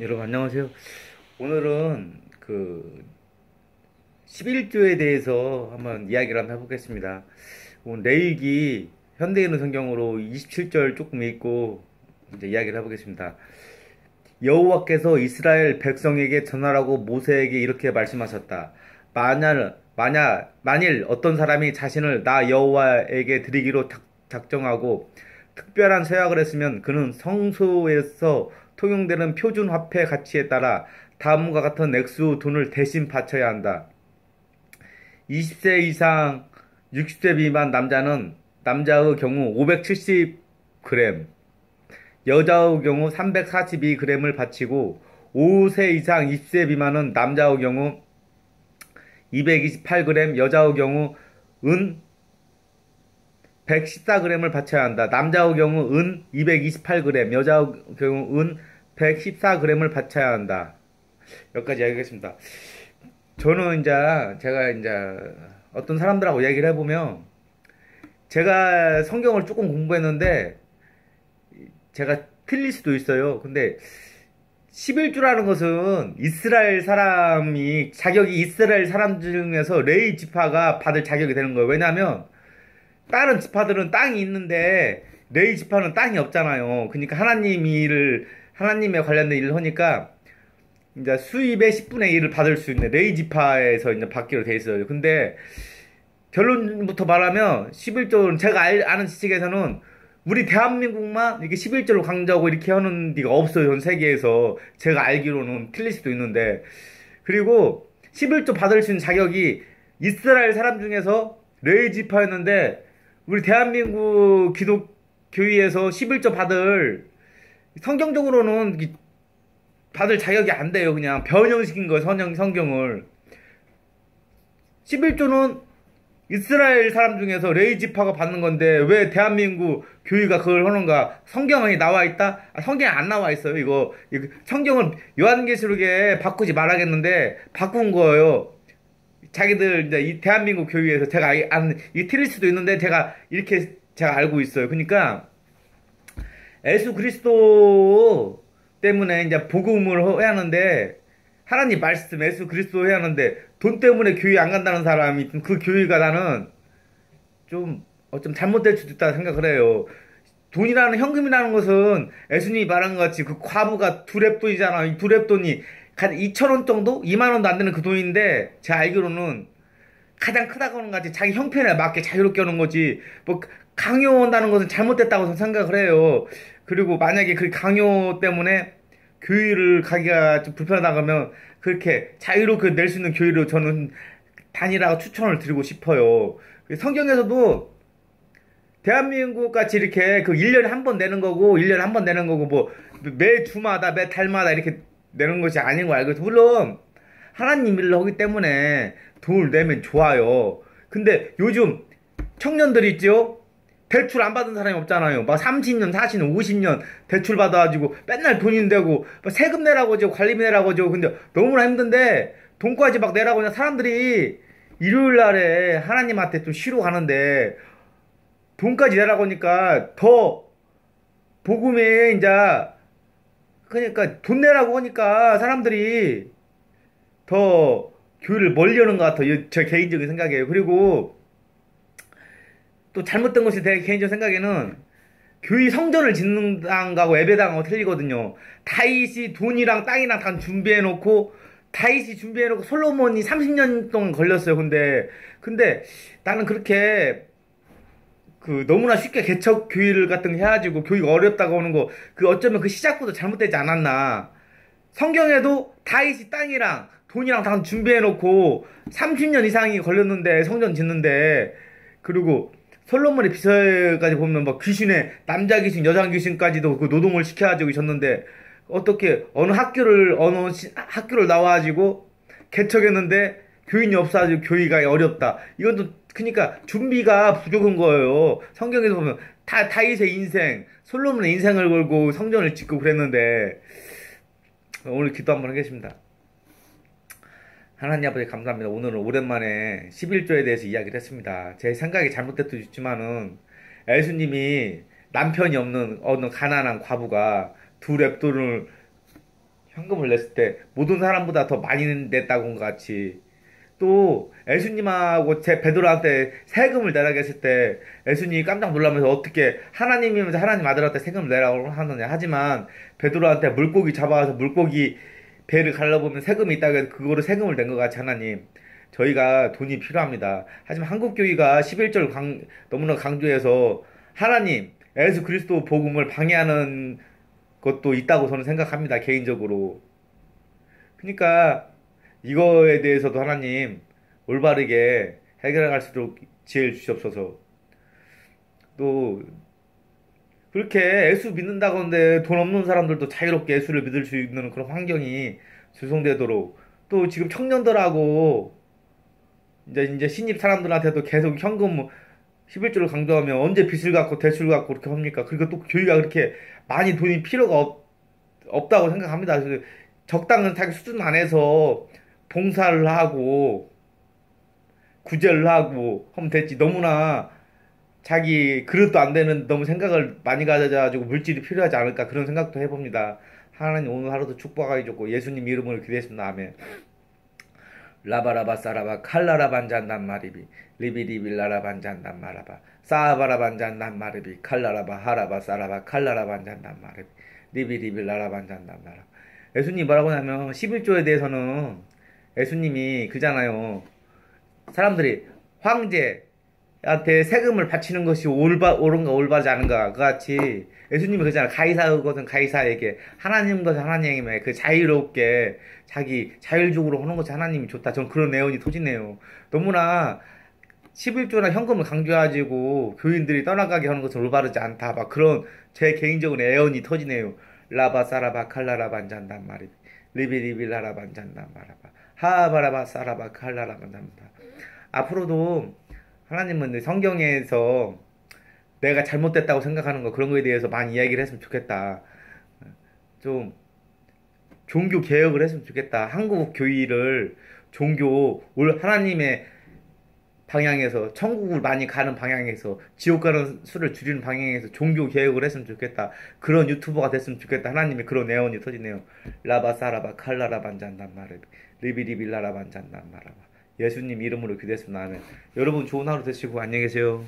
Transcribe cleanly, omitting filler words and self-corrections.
여러분 안녕하세요. 오늘은 11조에 대해서 한번 이야기를 한번 해보겠습니다. 오늘 레위기 현대인의 성경으로 27절 조금 읽고 이제 이야기를 해보겠습니다. 여호와께서 이스라엘 백성에게 전하라고 모세에게 이렇게 말씀하셨다. 만일 어떤 사람이 자신을 나 여호와에게 드리기로 작정하고 특별한 서약을 했으면 그는 성소에서 통용되는 표준 화폐 가치에 따라 다음과 같은 액수 돈을 대신 바쳐야 한다. 20세 이상 60세 미만 남자의 경우 570g, 여자의 경우 342g을 바치고 5세 이상 20세 미만은 남자의 경우 228g, 여자의 경우 은 114g을 바쳐야 한다. 남자의 경우 은 228g, 여자의 경우 은 114g을 바쳐야 한다. 여기까지 이야기하겠습니다. 저는 제가 어떤 사람들하고 얘기를 해보면 제가 성경을 조금 공부했는데 제가 틀릴 수도 있어요. 근데 11조라는 것은 이스라엘 사람 중에서 레위 지파가 받을 자격이 되는 거예요. 왜냐하면 다른 지파들은 땅이 있는데 레위 지파는 땅이 없잖아요. 그러니까 하나님에 관련된 일을 하니까 이제 수입의 10분의 1을 받을 수 있는 레위 지파에서 이제 받기로 돼 있어요. 근데 결론부터 말하면 11조는 제가 아는 지식에서는 우리 대한민국만 이렇게 11조를 강조하고 이렇게 하는 데가 없어요. 전 세계에서. 제가 알기로는 틀릴 수도 있는데. 그리고 11조 받을 수 있는 자격이 이스라엘 사람 중에서 레위 지파였는데 우리 대한민국 기독교회에서 11조 성경적으로는 받을 자격이 안 돼요. 그냥 변형시킨 거예요. 성경을. 11조는 이스라엘 사람 중에서 레위 지파가 받는 건데 왜 대한민국 교회가 그걸 하는가? 성경에 나와 있다? 성경에 안 나와 있어요. 이거 성경을 요한계시록에 바꾸지 말아야겠는데 바꾼 거예요. 자기들 이제 이 대한민국 교회에서 이 틀릴 수도 있는데 제가 알고 있어요. 그러니까 예수 그리스도 때문에 이제 복음을 해야 하는데 하나님 말씀 예수 그리스도 해야 하는데 돈 때문에 교회 안 간다는 사람이 그 교회가 나는 좀 잘못될 수도 있다 생각을 해요. 현금이라는 것은 예수님이 말한 것 같이 그 과부가 두랩돈이잖아. 이 두랩돈이 한 2,000원 정도? 2만 원도 안 되는 그 돈인데 제가 알기로는 가장 크다고 하는 것 같이 자기 형편에 맞게 자유롭게 하는 거지. 뭐 강요한다는 것은 잘못됐다고 생각을 해요. 그리고 만약에 그 강요 때문에 교회를 가기가 좀 불편하다 그러면 그렇게 자유롭게 낼 수 있는 교회로 저는 다니라고 추천을 드리고 싶어요. 성경에서도 대한민국 같이 이렇게 1년에 한 번 내는 거고, 1년에 한 번 내는 거고, 뭐, 매 주마다, 매 달마다 이렇게 내는 것이 아닌 거 알고, 물론, 하나님 일을 하기 때문에 돈을 내면 좋아요. 근데 요즘 청년들 있죠? 대출 안 받은 사람이 없잖아요. 막 30년, 40년, 50년 대출 받아가지고 맨날 돈이 되고 세금 내라고 하죠. 관리비 내라고 하죠. 근데 너무나 힘든데 돈까지 막 내라고 그냥 사람들이 일요일 날에 하나님한테 좀 쉬러 가는데 돈까지 내라고 하니까 더 복음에 그러니까 돈 내라고 하니까 사람들이 더 교회를 멀리 하는 것 같아요. 제 개인적인 생각이에요. 그리고 또 잘못된 것이 제 개인적 생각에는 교회 성전을 짓는 거하고 예배당하고 틀리거든요. 다윗이 돈이랑 땅이랑 다 준비해놓고 솔로몬이 30년 동안 걸렸어요. 근데 나는 그렇게 너무나 쉽게 개척 교회를 같은 거 해가지고 교회가 어렵다고 하는 거 어쩌면 그 시작부터 잘못되지 않았나. 성경에도 다윗이 땅이랑 돈이랑 다 준비해놓고 30년 이상이 걸렸는데 성전 짓는데 그리고 솔로몬의 비서까지 보면 막 남자 귀신, 여자 귀신까지도 그 노동을 시켜가지고 있었는데 어떻게 어느 학교를 나와가지고 개척했는데 교인이 없어가지고 교회가 어렵다. 이건 또 그러니까 준비가 부족한 거예요. 성경에서 보면 다윗의 인생, 솔로몬의 인생을 걸고 성전을 짓고 그랬는데 오늘 기도 한번 하겠습니다. 하나님 아버지 감사합니다. 오늘은 오랜만에 11조에 대해서 이야기를 했습니다. 제 생각이 잘못될 수도 있지만은 예수님이 남편이 없는 어느 가난한 과부가 두 랩돈을 현금을 냈을 때 모든 사람보다 더 많이 냈다고 한 것 같이 또 예수님하고 제 베드로한테 세금을 내라고 했을 때 예수님이 깜짝 놀라면서 어떻게 하나님이면서 하나님 아들한테 세금을 내라고 하느냐. 하지만 베드로한테 물고기 잡아와서 물고기 배를 갈라보면 세금이 있다고 해서 그거로 세금을 낸 것 같이 하나님 저희가 돈이 필요합니다. 하지만 한국교회가 11절 너무나 강조해서 하나님 예수 그리스도 복음을 방해하는 것도 있다고 저는 생각합니다. 개인적으로. 그러니까 이거에 대해서도 하나님 올바르게 해결할 수 있도록 지혜를 주시옵소서. 또 그렇게 예수 믿는다고 하는데 돈 없는 사람들도 자유롭게 예수를 믿을 수 있는 그런 환경이 조성되도록 또 지금 청년들하고 이제 신입 사람들한테도 계속 현금 11조를 강조하면 언제 빚을 갚고 대출을 갚고 그렇게 합니까? 그리고 또 교회가 그렇게 많이 돈이 필요가 없다고 생각합니다. 그래서 적당한 자기 수준 안에서 봉사를 하고 구제를 하고 하면 됐지. 너무나 자기 그릇도 안 되는 너무 생각을 많이 가져가지고 물질이 필요하지 않을까 그런 생각도 해봅니다. 하나님 오늘 하루도 축복하게 줬고 예수님 이름으로 기도했습니다. 아멘. 라바라바 싸라바 칼라라 반잔단 마리비 리비리비 라라 반잔단 마라바 싸바라 반잔단 마리비 칼라라바 하라바 싸라바 칼라라 반잔단 마리비 리비리비 라라 반잔단 마라바 예수님 뭐라고 하냐면 11조에 대해서는 예수님이 그잖아요. 사람들이 황제한테 세금을 바치는 것이 옳은가 올바르지 않은가 그같이 예수님이 그러잖아요. 가이사의 것은 가이사에게 하나님 것은 하나님에게 그 자유롭게 자기 자율적으로 하는 것이 하나님이 좋다. 전 그런 내용이 터지네요. 너무나 11조나 현금을 강조해가지고 교인들이 떠나가게 하는 것은 올바르지 않다. 막 그런 제 개인적인 애언이 터지네요. 라바 사라바 칼라라 반잔단 말이비 리비리비 라라 반잔단 마라바 하바라바 사라바 칼라라 반잔다. 앞으로도 하나님은 성경에서 내가 잘못됐다고 생각하는 거 그런 거에 대해서 많이 이야기를 했으면 좋겠다. 좀 종교 개혁을 했으면 좋겠다. 한국 교회를 하나님의 방향에서 천국을 많이 가는 방향에서 지옥 가는 수를 줄이는 방향에서 종교 개혁을 했으면 좋겠다. 그런 유튜버가 됐으면 좋겠다. 하나님의 그런 애원이 터지네요. 라바 사라바 칼라라 반잔단 마르비 리비리빌라라 반잔단 마라바 예수님 이름으로 기도했습니다. 아멘. 여러분 좋은 하루 되시고 안녕히 계세요.